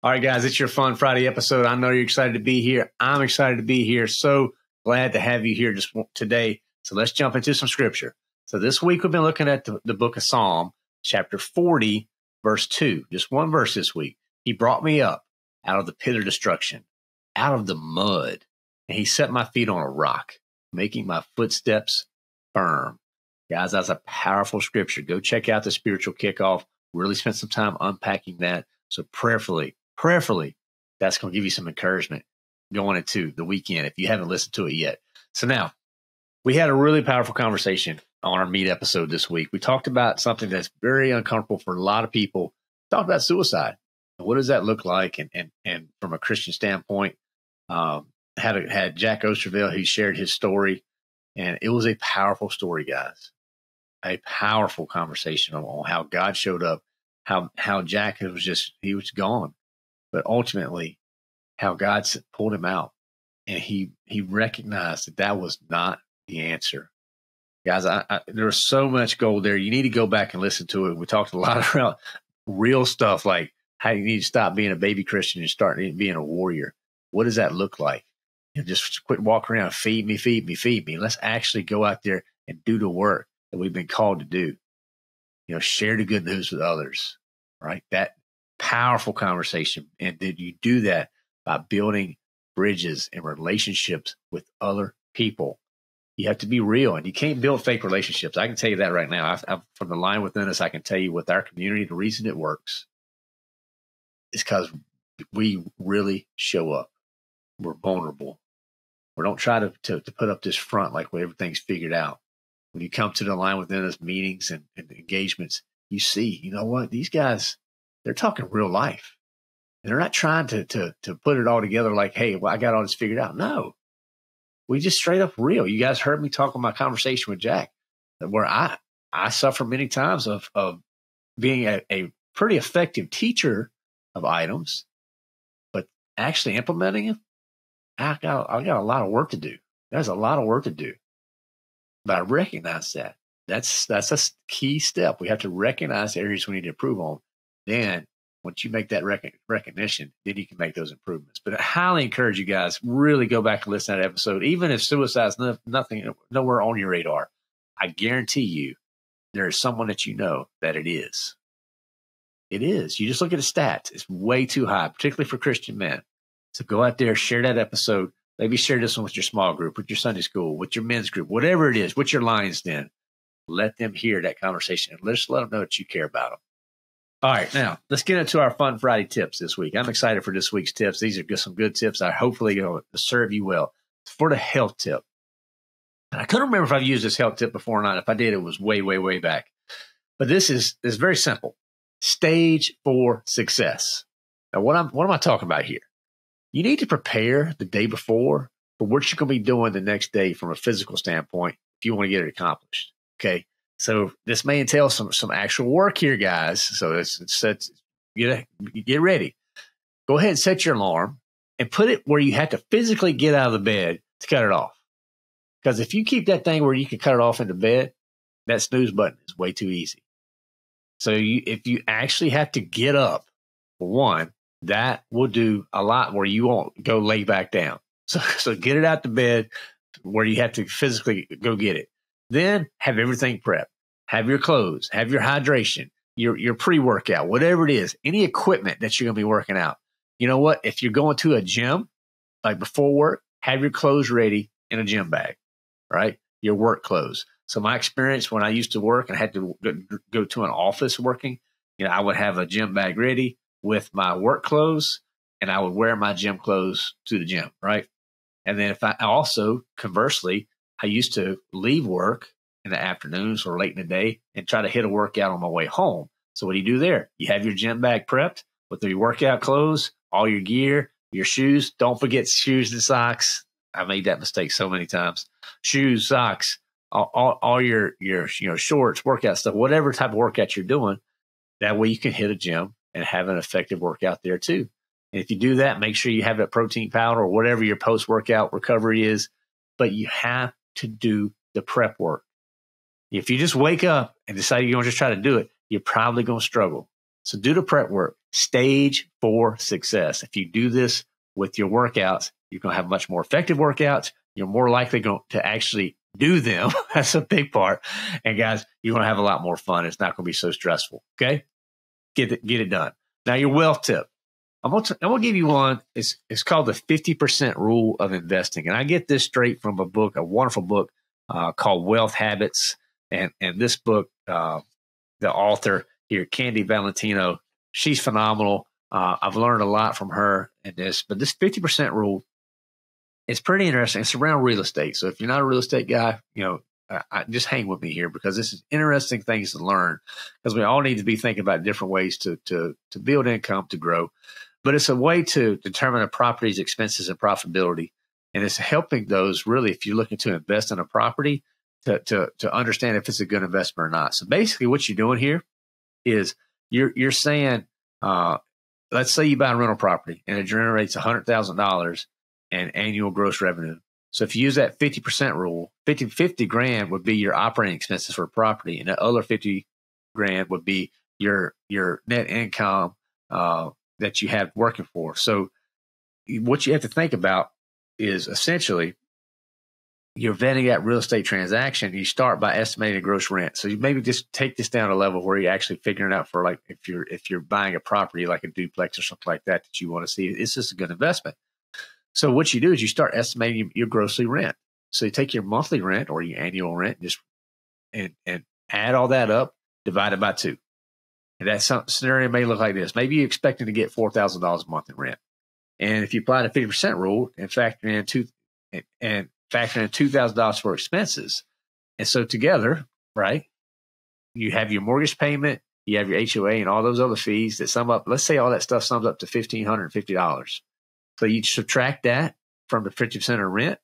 All right, guys, it's your Fun Friday episode. I know you're excited to be here. I'm excited to be here. So glad to have you here just today. So let's jump into some scripture. So this week we've been looking at the book of Psalm, chapter 40, verse 2. Just one verse this week. He brought me up out of the pit of destruction, out of the mud, and he set my feet on a rock, making my footsteps firm. Guys, that's a powerful scripture. Go check out the spiritual kickoff. Really spend some time unpacking that. So prayerfully, that's going to give you some encouragement going into the weekend if you haven't listened to it yet. So now, we had a really powerful conversation on our meet episode this week. We talked about something that's very uncomfortable for a lot of people. We talked about suicide. What does that look like? And from a Christian standpoint, had Jack Oosterveld, who shared his story. And it was a powerful story, guys. A powerful conversation on how God showed up, how Jack he was gone. But ultimately, how God pulled him out, and he recognized that was not the answer. Guys, there was so much gold there. You need to go back and listen to it. We talked a lot about real stuff, like how you need to stop being a baby Christian and start being a warrior. What does that look like? Just quit walking around, feed me, feed me, feed me. Let's actually go out there and do the work that we've been called to do. Share the good news with others, right? That powerful conversation. And did you do that by building bridges and relationships with other people? You have to be real, and you can't build fake relationships. I can tell you that right now. From the line within us, I can tell you with our community, the reason it works is because we really show up. We're vulnerable. We don't try to put up this front like everything's figured out. When you come to the line within us meetings and engagements, you see, you know what? These guys, they're talking real life. And they're not trying to put it all together like, hey, well, I got all this figured out. No. We just straight up real. You guys heard me talk on my conversation with Jack, where I suffer many times of being a pretty effective teacher of items, but actually implementing them, I got a lot of work to do. There's a lot of work to do. But I recognize that. That's a key step. We have to recognize areas we need to improve on. Then once you make that recognition, then you can make those improvements. But I highly encourage you guys, really go back and listen to that episode. Even if suicide's nowhere on your radar, I guarantee you there is someone that you know that it is. It is. You just look at the stats. It's way too high, particularly for Christian men. So go out there, share that episode. Maybe share this one with your small group, with your Sunday school, with your men's group, whatever it is, with your Lions Den. Let them hear that conversation and just let them know that you care about them. All right, now let's get into our Fun Friday tips this week. I'm excited for this week's tips. These are just some good tips. I hopefully going to serve you well. For the health tip, and I couldn't remember if I've used this health tip before or not. If I did, it was way, way, way back. But this is very simple. Stage for success. Now, what am I talking about here? You need to prepare the day before for what you're going to be doing the next day from a physical standpoint if you want to get it accomplished. Okay. So this may entail some actual work here, guys. So get ready. Go ahead and set your alarm and put it where you have to physically get out of the bed to cut it off. Because if you keep that thing where you can cut it off into bed, that snooze button is way too easy. So if you actually have to get up, for one, that will do a lot where you won't go lay back down. So get it out the bed where you have to physically go get it. Then have everything prepped. Have your clothes, have your hydration, your pre-workout, whatever it is, any equipment that you're going to be working out. You know what? If you're going to a gym, like before work, have your clothes ready in a gym bag, right? Your work clothes. So my experience when I used to work and I had to go to an office working, I would have a gym bag ready with my work clothes, and I would wear my gym clothes to the gym, right? And then conversely, I used to leave work in the afternoons or late in the day and try to hit a workout on my way home. So what do you do there? You have your gym bag prepped with your workout clothes, all your gear, your shoes. Don't forget shoes and socks. I made that mistake so many times. Shoes, socks, all your shorts, workout stuff, whatever type of workout you're doing. That way you can hit a gym and have an effective workout there too. And if you do that, make sure you have that protein powder or whatever your post-workout recovery is. But you have to do the prep work. If you just wake up and decide you're going to just try to do it, you're probably going to struggle. So do the prep work. Stage for success. If you do this with your workouts, you're going to have much more effective workouts. You're more likely going to actually do them. That's a big part. And guys, you're going to have a lot more fun. It's not going to be so stressful. Okay. Get it done. Now your wealth tip. I'm going to give you one. It's called the 50% rule of investing. And I get this straight from a book, a wonderful book called Wealth Habits. And this book, the author here, Candy Valentino, she's phenomenal. I've learned a lot from her in this, but this 50% rule, it's pretty interesting. It's around real estate. So if you're not a real estate guy, just hang with me here because this is interesting things to learn because we all need to be thinking about different ways to build income, to grow. But it's a way to determine a property's expenses and profitability. And it's helping those really, if you're looking to invest in a property, to understand if it's a good investment or not. So basically what you're doing here is you're saying, let's say you buy a rental property and it generates $100,000 in annual gross revenue. So if you use that 50% rule, 50 grand would be your operating expenses for a property, and the other 50 grand would be your net income that you have working for. So what you have to think about is essentially you're vetting that real estate transaction. You start by estimating the gross rent. So you maybe just take this down to a level where you're actually figuring out for like if you're buying a property like a duplex or something like that you want to see, is this a good investment? So what you do is you start estimating your grossly rent. So you take your monthly rent or your annual rent and add all that up, divide it by 2. And that scenario may look like this. Maybe you're expecting to get $4,000 a month in rent. And if you apply the 50% rule and factor in $2,000 for expenses, and so together, right, you have your mortgage payment, you have your HOA and all those other fees that sum up, let's say all that stuff sums up to $1,550. So you subtract that from the 50% of rent,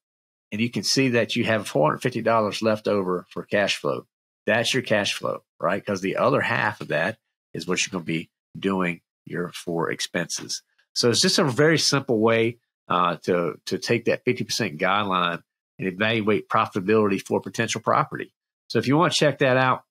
and you can see that you have $450 left over for cash flow. That's your cash flow, right? Because the other half of that is what you're going to be doing for expenses. So it's just a very simple way to take that 50% guideline and evaluate profitability for potential property. So if you want to check that out,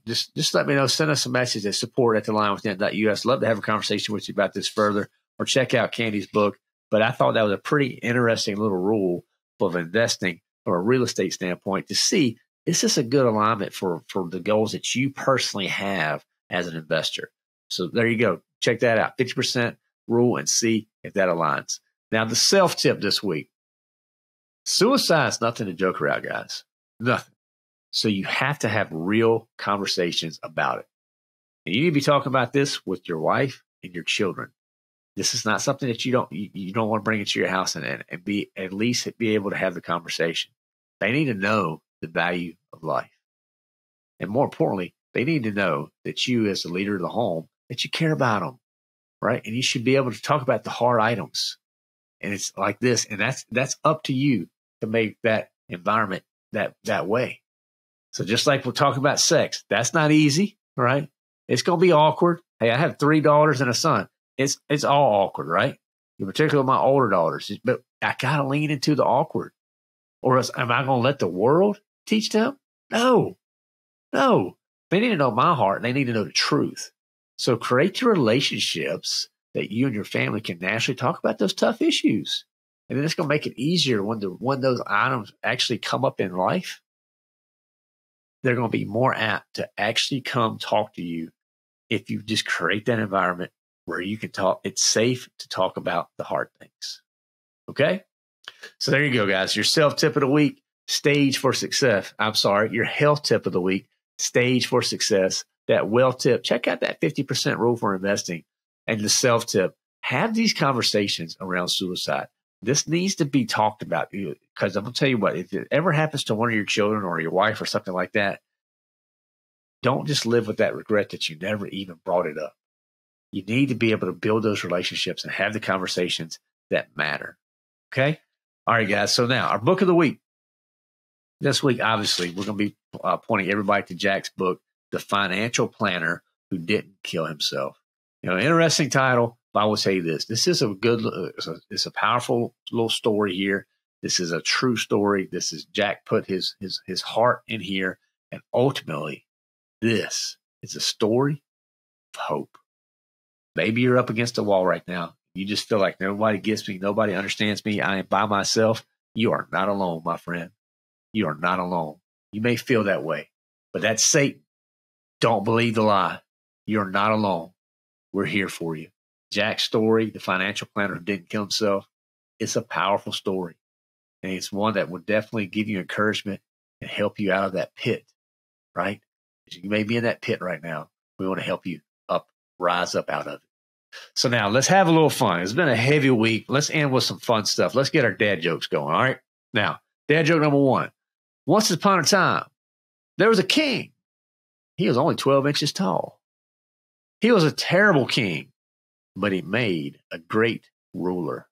just let me know. Send us a message at support@thelionwithin.us. Love to have a conversation with you about this further, or check out Candy's book. But I thought that was a pretty interesting little rule of investing from a real estate standpoint to see, is this a good alignment for the goals that you personally have as an investor? So there you go. Check that out. 50% rule and see if that aligns. Now, the self-tip this week. Suicide is nothing to joke around, guys. Nothing. So you have to have real conversations about it. And you need to be talking about this with your wife and your children. This is not something that you don't want to bring into your house and be at least be able to have the conversation. They need to know the value of life. And more importantly, they need to know that you, as the leader of the home, that you care about them, right? And you should be able to talk about the hard items. And it's like this, and that's up to you to make that environment that way. So just like we're talking about sex, that's not easy, right? It's going to be awkward. Hey, I have 3 daughters and a son. It's all awkward, right? In particular, my older daughters. But I got to lean into the awkward. Or else, am I going to let the world teach them? No. They need to know my heart, and they need to know the truth. So create your relationships that you and your family can naturally talk about those tough issues. And then it's going to make it easier when those items actually come up in life. They're going to be more apt to actually come talk to you if you just create that environment where you can talk. It's safe to talk about the hard things. Okay? So there you go, guys. Your self-tip of the week, stage for success. Your health tip of the week, stage for success. That wealth tip, check out that 50% rule for investing. And the self-tip, have these conversations around suicide. This needs to be talked about, because I'm going to tell you what, if it ever happens to one of your children or your wife or something like that, don't just live with that regret that you never even brought it up. You need to be able to build those relationships and have the conversations that matter. Okay? All right, guys. So now our book of the week. This week, obviously, we're going to be pointing everybody to Jack's book, The Financial Planner Who Didn't Kill Himself. Interesting title, but I will say this. This is it's a powerful little story here. This is a true story. This is Jack put his heart in here. And ultimately, this is a story of hope. Maybe you're up against a wall right now. You just feel like nobody gets me. Nobody understands me. I am by myself. You are not alone, my friend. You are not alone. You may feel that way, but that's Satan. Don't believe the lie. You're not alone. We're here for you. Jack's story, the financial planner who didn't kill himself, it's a powerful story. And it's one that will definitely give you encouragement and help you out of that pit, right? You may be in that pit right now. We want to help you up, rise up out of it. So now let's have a little fun. It's been a heavy week. Let's end with some fun stuff. Let's get our dad jokes going, all right? Now, dad joke number one. Once upon a time, there was a king. He was only 12 inches tall. He was a terrible king, but he made a great ruler.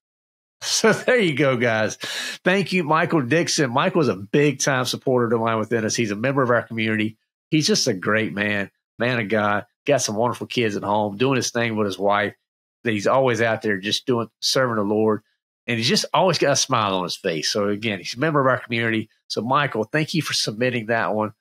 So there you go, guys. Thank you, Michael Dixon. Michael's a big-time supporter of Line Within Us. He's a member of our community. He's just a great man of God. Got some wonderful kids at home, doing his thing with his wife. He's always out there just serving the Lord. And he's just always got a smile on his face. So, again, he's a member of our community. So, Michael, thank you for submitting that one.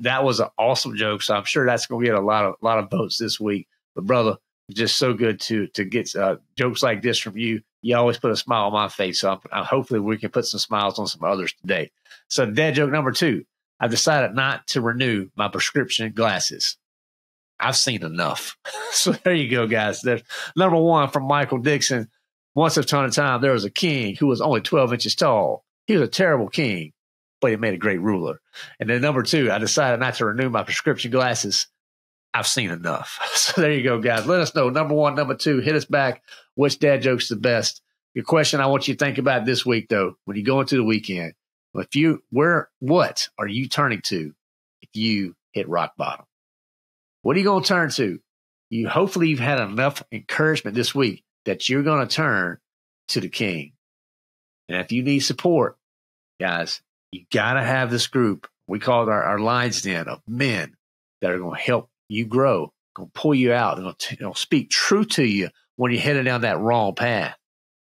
That was an awesome joke. So I'm sure that's going to get a lot of votes this week. But, brother, just so good to get jokes like this from you. You always put a smile on my face. So hopefully we can put some smiles on some others today. So dad joke number two, I've decided not to renew my prescription glasses. I've seen enough. So there you go, guys. There's number one from Michael Dixon. Once upon a time, there was a king who was only 12 inches tall. He was a terrible king, but he made a great ruler. And then number two, I decided not to renew my prescription glasses. I've seen enough. So there you go, guys. Let us know. Number one, number two, hit us back. Which dad joke's the best? Your question I want you to think about this week, though, when you go into the weekend. What are you turning to if you hit rock bottom? What are you going to turn to? Hopefully you've had enough encouragement this week that you're going to turn to the King. And if you need support, guys, you got to have this group. We call it our Lions Den of men that are going to help you grow, going to pull you out, and going to speak truth to you when you're headed down that wrong path.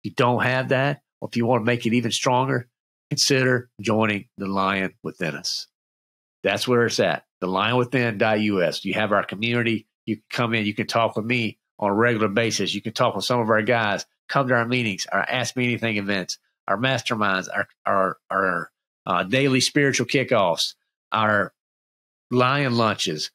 If you don't have that, or if you want to make it even stronger, consider joining the Lion Within Us. That's where it's at, thelionwithin.us. You have our community. You can come in. You can talk with me on a regular basis. You can talk with some of our guys. Come to our meetings, our Ask Me Anything events, our masterminds, our daily spiritual kickoffs, our Lion lunches,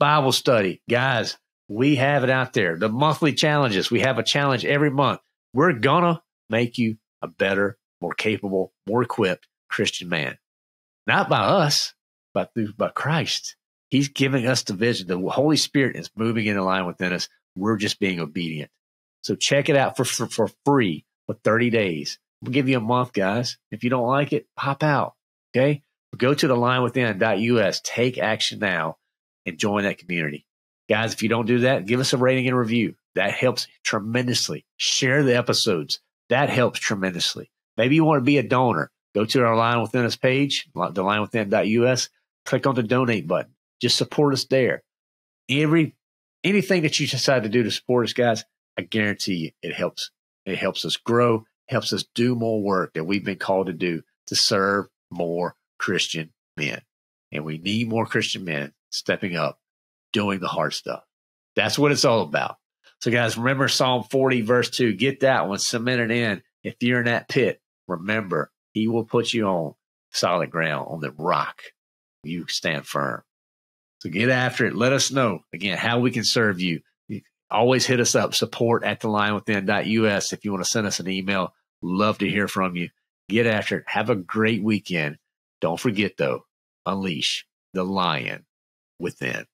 Bible study. Guys, we have it out there. The monthly challenges. We have a challenge every month. We're going to make you a better, more capable, more equipped Christian man. Not by us, but by Christ. He's giving us the vision. The Holy Spirit is moving in line within us. We're just being obedient. So check it out for free for 30 days. We'll give you a month, guys. If you don't like it, pop out. Okay? Go to thelionwithin.us. Take action now and join that community. Guys, if you don't do that, give us a rating and review. That helps tremendously. Share the episodes. That helps tremendously. Maybe you want to be a donor. Go to our Lion Within Us page, thelionwithin.us. Click on the donate button. Just support us there. Anything that you decide to do to support us, guys, I guarantee you it helps. It helps us grow, helps us do more work that we've been called to do to serve more Christian men. And we need more Christian men stepping up, doing the hard stuff. That's what it's all about. So, guys, remember Psalm 40, verse 2. Get that one cemented in. If you're in that pit, remember, he will put you on solid ground, on the rock. You stand firm. So get after it. Let us know, again, how we can serve you. Always hit us up, support@thelionwithin.us. If you want to send us an email, love to hear from you. Get after it. Have a great weekend. Don't forget, though, unleash the lion within.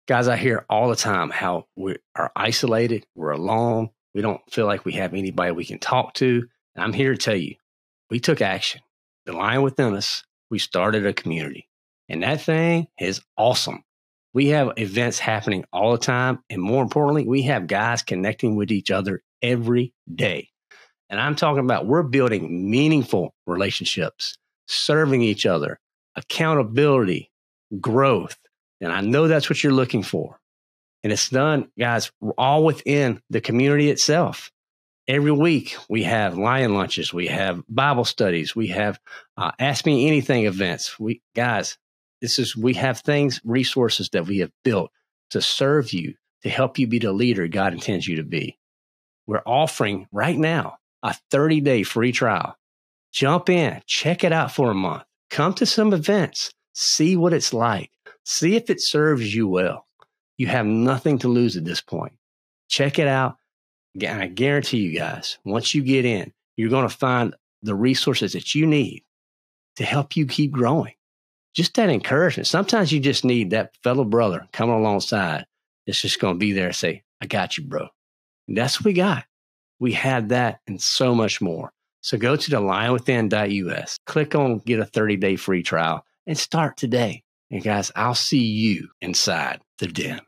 Guys, I hear all the time how we are isolated, we're alone, we don't feel like we have anybody we can talk to. And I'm here to tell you, we took action. The Lion Within Us, we started a community. And that thing is awesome. We have events happening all the time. And more importantly, we have guys connecting with each other every day. And I'm talking about we're building meaningful relationships, serving each other, accountability, growth. And I know that's what you're looking for. And it's done, guys, all within the community itself. Every week we have lion lunches, we have Bible studies, we have Ask Me Anything events. We have things, resources that we have built to serve you, to help you be the leader God intends you to be. We're offering right now a 30-day free trial. Jump in, check it out for a month. Come to some events, see what it's like, see if it serves you well. You have nothing to lose at this point. Check it out. I guarantee you guys, once you get in, you're going to find the resources that you need to help you keep growing. Just that encouragement. Sometimes you just need that fellow brother coming alongside that's just going to be there and say, I got you, bro. And that's what we got. We have that and so much more. So go to thelionwithin.us, click on get a 30-day free trial, and start today. And guys, I'll see you inside the den.